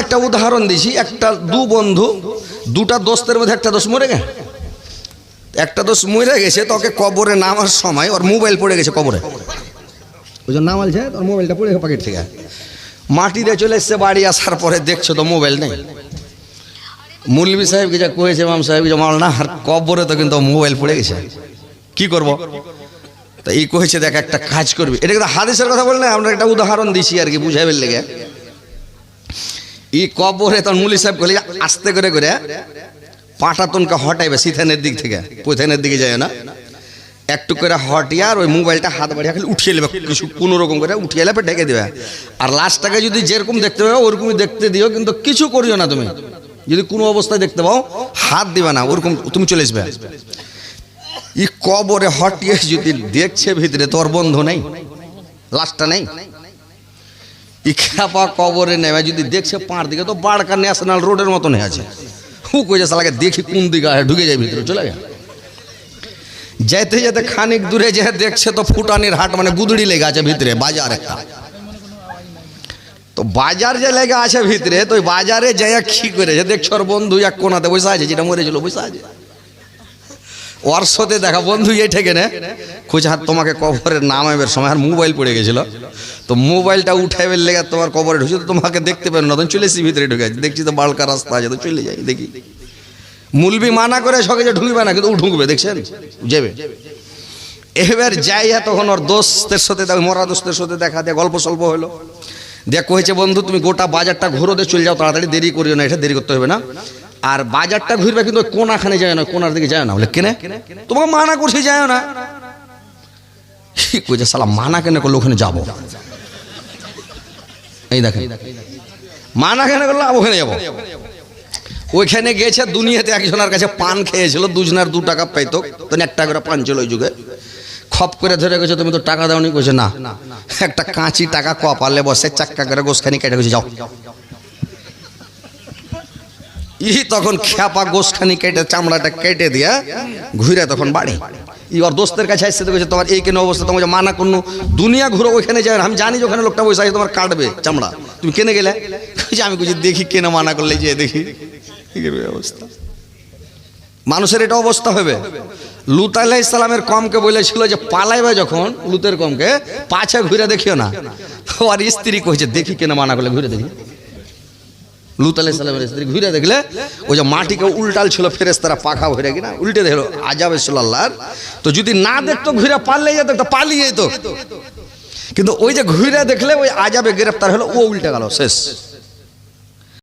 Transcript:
একটা উদাহরণ দিছি, একটা দু বন্ধু, দুটা দোস্তের মধ্যে একটা দোস্ত মরে গেছে। একটা দোস্ত মরে গেছে, তোকে কবরে নামার সময় ওর মোবাইল পড়ে গেছে কবরে। ওই জন্য নামালছে, তোর মোবাইলটা পড়ে পকেট থেকে মাটি দিয়ে চলে এসছে। বাড়ি আসার পরে দেখছো তো মোবাইল নেই। মৌলভী সাহেবকে যা কয়েছে, ইমাম সাহেবকে যে মাওলানা আর কবরে তো কিন্তু মোবাইল পড়ে গেছে, কি করব? তা এই কয়েছে দেখ একটা কাজ করবি। এটা কিন্তু হাদিসের কথা বললে, আমরা একটা উদাহরণ দিছি আর কি বুঝাইবার লেগে। এই কবরে তোর মৌলভী সাহেব বলে আস্তে করে করে পাটাতনকে হটাইবে সিথানের দিক থেকে, পৈথানের দিকে যায় না, একটু করে হটিয়ে আর ওই মোবাইলটা হাত বাড়িয়ে খালি উঠিয়ে নেবে, কিছু কোনো রকম করে উঠিয়ে নেবে, ঢেকে দেবে। আর লাস্টটাকে যদি যেরকম দেখতে পাবে ওরকমই দেখতে দিও, কিন্তু কিছু করিও না। তুমি যদি কোনো অবস্থায় দেখতে পাও হাত দিবা না, ওরকম তুমি চলে আসবে। ই কবরে হটিয়ে যদি দেখছে ভিতরে তোর বন্ধু নেই, লাস্টটা নেই, ই খেপা কবরে নেবে যদি দেখছে পাড় দিকে, তো বাড়কা ন্যাশনাল রোডের মতন হয়ে আছে। হু কইছে সালাকে দেখি কোন দিকে ঢুকে যায় ভিতরে, চলে যায়। যেতে যেতে খানিক দূরে যে দেখছে তো ফুটানির হাট, মানে গুদড়ি লেগে আছে ভিতরে, বাজার একটা। তো বাজার যে লেগে আছে ভিতরে, তো বাজারে যাই কি করেছে দেখছো ওর বন্ধু এক কোনাতে বসে আছে, যেটা মরেছিল বসে আছে। ওর সাথে দেখা বন্ধু এই ঠেকে নে খুঁজে, হাত তোমাকে কবরের নামাইবার সময় আর মোবাইল পড়ে গেছিল, তো মোবাইলটা উঠাইবার লেগে তোমার কবরে ঢুকছে, তো তোমাকে দেখতে পারো না, তখন চলে এসেছি ভিতরে ঢুকে আছে, দেখছি তো বালকা রাস্তা আছে, তো চলে যাই। দেখি মুলবি মানা করে সকে যে ঢুকবে না, কিন্তু ও ঢুকবে, দেখছেন যাবে। এবার যাইয়া তখন ওর দোস্তের সাথে, মরা দোস্তের সাথে দেখা দিয়ে গল্প সল্প হলো। দেখ কয়েছে বন্ধু তুমি গোটা বাজারটা ঘুরো দিয়ে চলে যাও, তাড়াতাড়ি দেরি করিও না, এটা দেরি করতে হবে না। আর বাজারটা ঘুরবে কিন্তু কোনাখানে যায় না, কোনার দিকে যায় না। বলে কেনে? তোমাকে মানা করছি যায় না। কইছে শালা মানা কেন করলো, ওখানে যাবো। এই দেখেন মানা কেন করলো, ওখানে যাবো। ওইখানে গেছে, দুনিয়াতে একজনের কাছে পান খেয়েছিল, দুজনের 2 টাকা পাইতো, তো 1 টাকা করে পান ছিল ওই যুগে। খপ করে ধরে গেছে, তুমি তো টাকা দাওনি। কইছে না, একটা কাঁচি টাকা কপালে বসে চাক্কা করে গোসখানি কেটে গেছে, যাও। ই তখন খেপা গোসখানি কেটে চামড়াটা কেটে দিয়া ঘুরে তখন বাড়ি। ওর দোস্তের কাছে আসছে, তো কইছে তোমার এই কেন অবস্থা, তোমাকে মানা করলো দুনিয়া ঘুরো, ওইখানে যায় না। আমি জানি যে ওখানে লোকটা বসে আছে, তোমার কাটবে চামড়া, তুমি কেনে গেলে? আমি কইছি দেখি কেন মানা করলে, যে দেখি অবস্থা। মানুষের এটা অবস্থা হবে। লুত আলাইহিস সালামের কমকে বলেছিল যে পালাইবে যখন, লুতের কমকে পাছে ঘুরে দেখিও না। আর স্ত্রী কইছে দেখি কেন মানা করলে, ঘুরে দেখি। লুত আলাইহিস সালামের স্ত্রী ঘুরে দেখলে ওই যে মাটিকে উল্টাল ছিল, ফেরেশতারা পাখা ভরে কিনা উল্টে দেখলো, আযাবে সুল্লাহর। তো যদি না দেখতো ঘুরে পারলে যেত, তো পালিয়ে যেত। কিন্তু ওই যে ঘুরে দেখলে ওই আযাবে গ্রেফতার হলো, ও উল্টে গেল, শেষ।